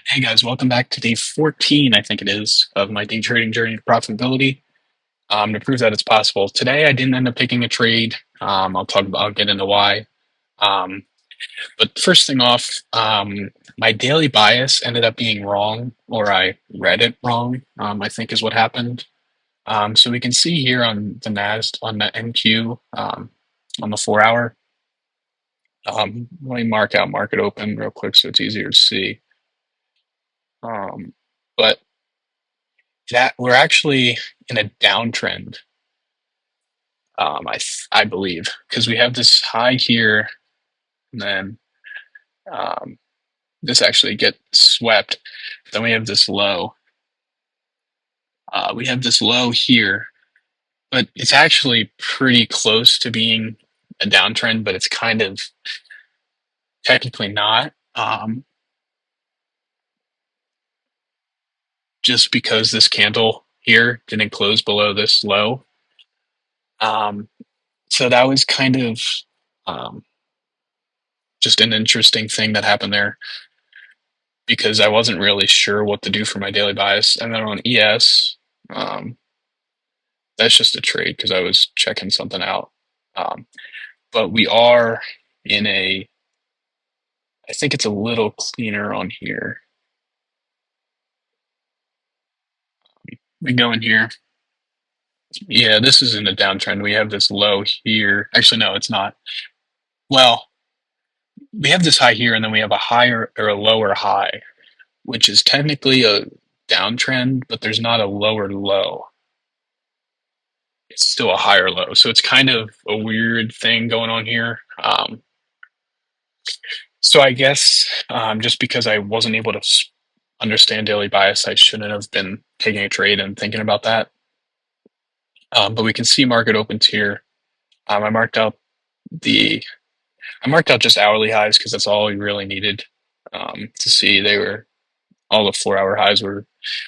Hey guys, welcome back to day 14, I think it is, of my day trading journey to profitability. To prove that it's possible. Today I didn't end up picking a trade. I'll get into why. Um, but first thing off, my daily bias ended up being wrong, or I read it wrong, I think is what happened. So we can see here on the on the NQ, on the 4 hour. Let me mark out market open real quick so it's easier to see. But that we're actually in a downtrend. I believe because we have this high here, and then um, this actually gets swept. Then we have this low. We have this low here, but it's actually pretty close to being a downtrend, but it's kind of technically not. Just because this candle here didn't close below this low. Um, so that was kind of um, just an interesting thing that happened there because I wasn't really sure what to do for my daily bias. And then on ES, um, that's just a trade because I was checking something out. Um, but we are in a, I think it's a little cleaner on here. We go in here. Yeah, this is in a downtrend. We have this low here. Actually, no, it's not. Well, we have this high here, and then we have a higher or a lower high, which is technically a downtrend, but there's not a lower low. It's still a higher low. So it's kind of a weird thing going on here. So I guess just because I wasn't able to understand daily bias, I shouldn't have been taking a trade and thinking about that. But we can see market opens here. I marked out the I marked out just hourly highs because that's all we really needed to see. They were all the 4 hour highs were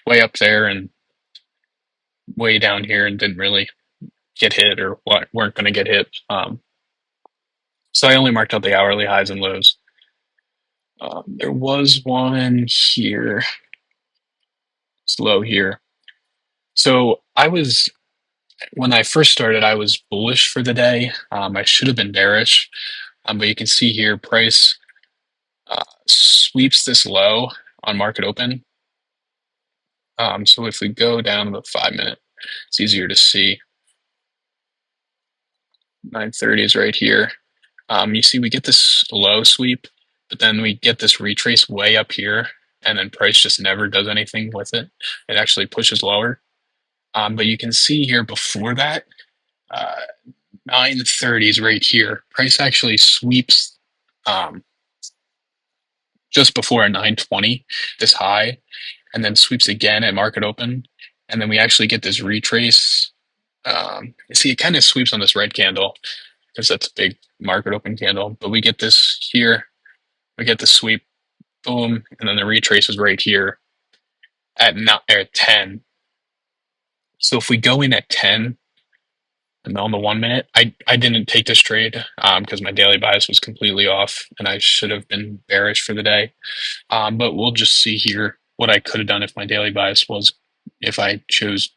way up there and way down here and didn't really get hit or weren't going to get hit. So I only marked out the hourly highs and lows. There was one here. It's low here. So when I first started, I was bullish for the day. I should have been bearish, but you can see here, price sweeps this low on market open. So if we go down to the 5 minute, it's easier to see. 930 is right here. You see, we get this low sweep, but then we get this retrace way up here, and then price just never does anything with it. It actually pushes lower. But you can see here before that, uh, 930s right here. Price actually sweeps um, just before a 920, this high, and then sweeps again at market open. And then we actually get this retrace. You see, it kind of sweeps on this red candle because that's a big market open candle. But we get this here. We get the sweep, boom, and then the retrace is right here at 10. So if we go in at 10, and on the 1 minute, I didn't take this trade because my daily bias was completely off and I should have been bearish for the day. But we'll just see here what I could have done if my daily bias was, if I chose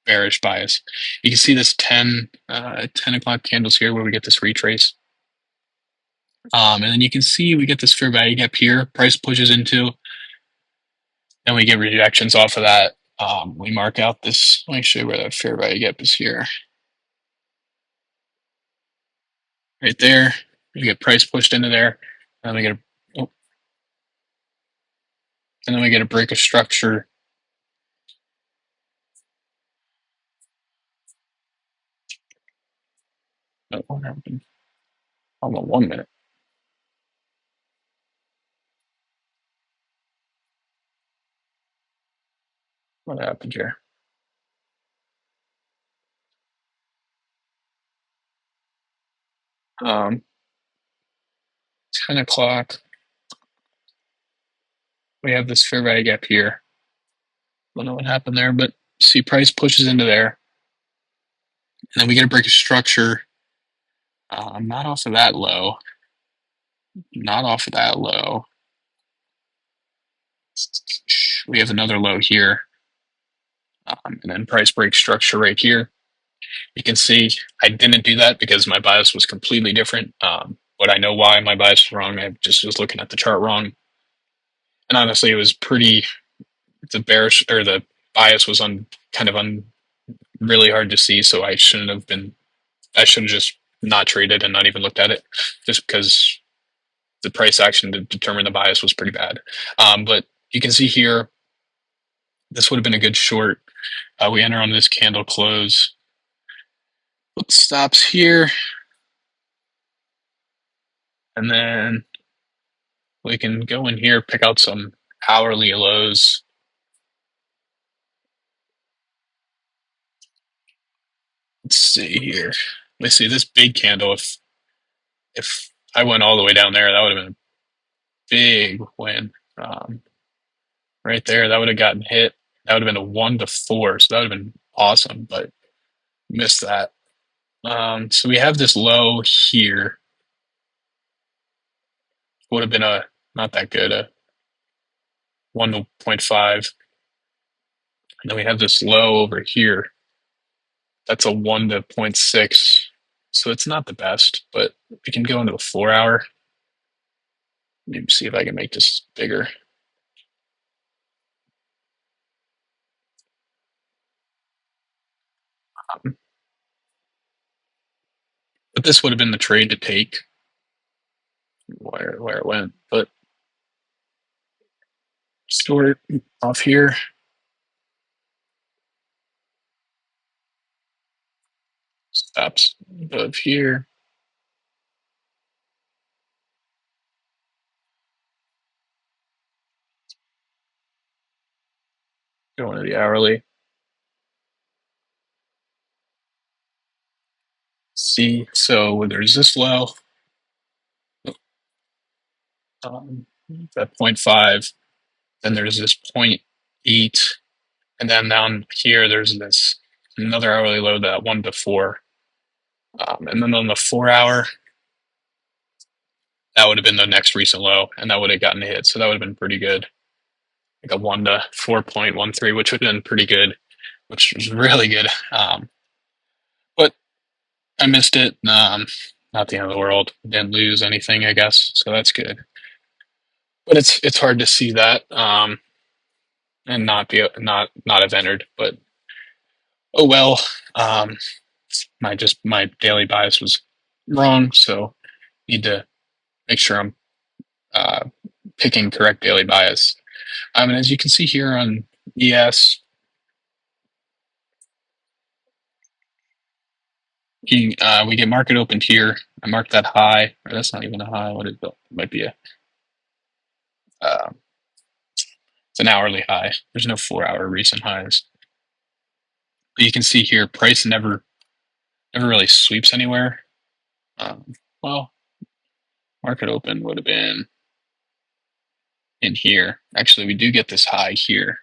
bearish bias. You can see this 10 o'clock candles here where we get this retrace. And then you can see we get this fair value gap here, price pushes into, and we get rejections off of that. We mark out this, let me show you where that fair value gap is here. Right there, we get price pushed into there, and we get and then we get a break of structure. Oh, what happened? On the 1 minute. What happened here? 10 o'clock. We have this fair value gap here. Don't know what happened there, but see price pushes into there. And then we get a break of structure. Not off of that low. Not off of that low. We have another low here, and then price break structure right here. You can see I didn't do that because my bias was completely different. But I know why my bias was wrong. I just was looking at the chart wrong. And honestly, it was pretty, the bearish or the bias was on kind of on really hard to see. So I should have just not traded and not even looked at it just because the price action to determine the bias was pretty bad. But you can see here, this would have been a good short. We enter on this candle close. It stops here. And then we can go in here, pick out some hourly lows. Let's see here. Let's see this big candle. If I went all the way down there, that would have been a big win. Right there, that would have gotten hit. That would have been a 1 to 4, so that would have been awesome, but missed that. So we have this low here. Would have been a not that good, a 1 to 0.5. And then we have this low over here. That's a 1 to 0.6. So it's not the best, but we can go into a 4-hour. Let me see if I can make this bigger. But this would have been the trade to take where it went. But store it off here. Stops above here. Going to the hourly. See, so there's this low, at 0.5, then there's this 0.8, and then down here there's this another hourly low, that 1 to 4. And then on the 4-hour, that would have been the next recent low, and that would have gotten hit. So that would have been pretty good. Like a 1 to 4.13, which would have been pretty good, which was really good. But I missed it. Not the end of the world. Didn't lose anything, I guess. So that's good. But it's hard to see that and not have entered. But oh well. My daily bias was wrong, so need to make sure I'm picking correct daily bias. And as you can see here on ES, we get market opened here. I marked that high, or that's not even a high. What is it? It might be a it's an hourly high. There's no 4-hour recent highs. But you can see here, price never really sweeps anywhere. Well, market open would have been in here. Actually, we do get this high here.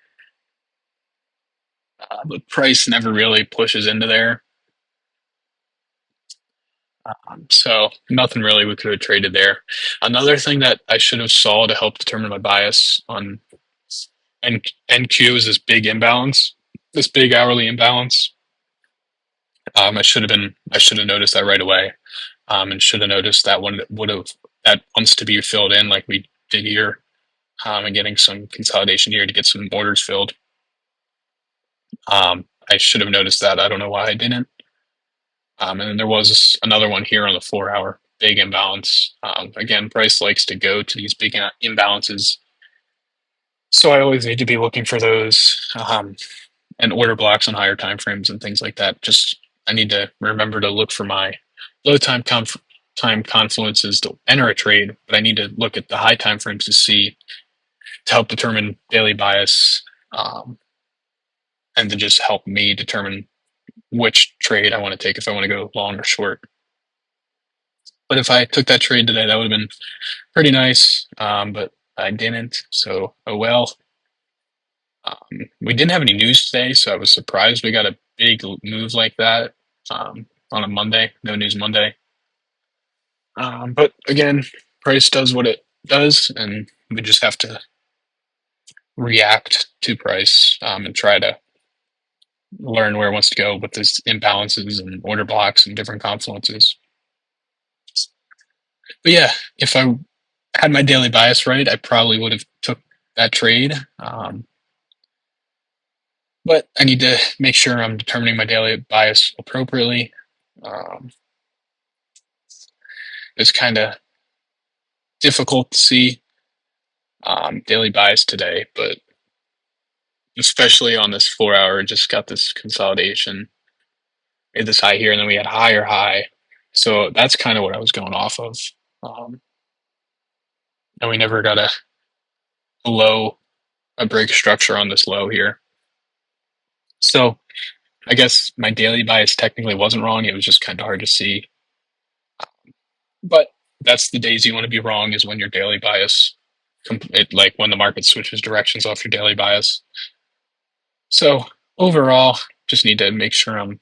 But price never really pushes into there. So nothing really we could have traded there. Another thing that I should have saw to help determine my bias on NQ is this big imbalance, this big hourly imbalance. I should have noticed that right away, and should have noticed that one that wants to be filled in like we did here, and getting some consolidation here to get some orders filled. I should have noticed that. I don't know why I didn't. And then there was another one here on the 4-hour, big imbalance. Again, price likes to go to these big imbalances. So I always need to be looking for those and order blocks on higher time frames and things like that. Just I need to remember to look for my low time confluences to enter a trade, but I need to look at the high time frames to help determine daily bias, and to just help me determine which trade I want to take if I want to go long or short. But if I took that trade today, that would have been pretty nice. But I didn't, so oh well. We didn't have any news today, so I was surprised we got a big move like that on a Monday. No news Monday. But again, price does what it does, and we just have to react to price and try to learn where it wants to go with these imbalances and order blocks and different confluences. But yeah, if I had my daily bias right, I probably would have took that trade. But I need to make sure I'm determining my daily bias appropriately. Um, it's kind of difficult to see daily bias today, but especially on this 4 hour, just got this consolidation, made this high here, and then we had higher high. So that's kind of what I was going off of. Um, and we never got a break structure on this low here. So I guess my daily bias technically wasn't wrong. It was just kind of hard to see. But that's the days you want to be wrong, is when your daily bias, like when the market switches directions off your daily bias. So overall, just need to make sure I'm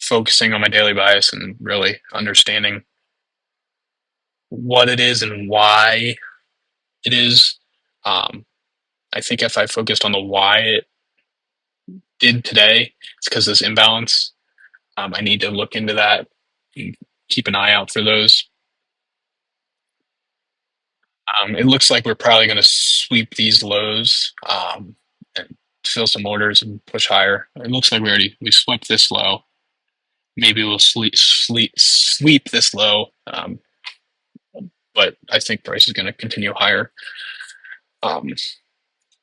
focusing on my daily bias and really understanding what it is and why it is. Um, I think if I focused on the why it did today, it's because this imbalance. I need to look into that and keep an eye out for those. It looks like we're probably going to sweep these lows and fill some orders and push higher. It looks like we swept this low. Maybe we'll sweep this low, but I think price is going to continue higher um,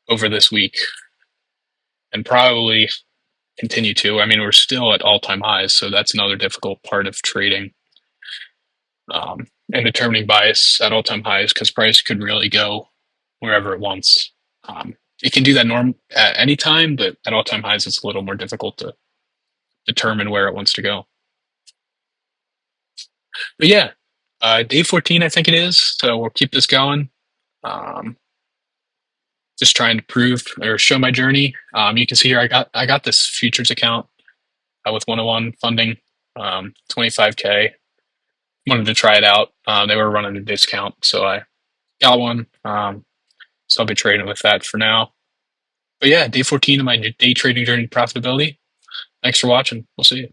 over this week and probably continue to. I mean, we're still at all-time highs, so that's another difficult part of trading and determining bias at all-time highs, because price could really go wherever it wants. It can do that at any time, but at all-time highs, it's a little more difficult to determine where it wants to go. But yeah, day 14, I think it is. So we'll keep this going. Just trying to prove or show my journey. You can see here, I got this futures account with 101 funding, 25K. Wanted to try it out. They were running a discount, so I got one. So I'll be trading with that for now. But yeah, day 14 of my day trading journey profitability. Thanks for watching. We'll see you.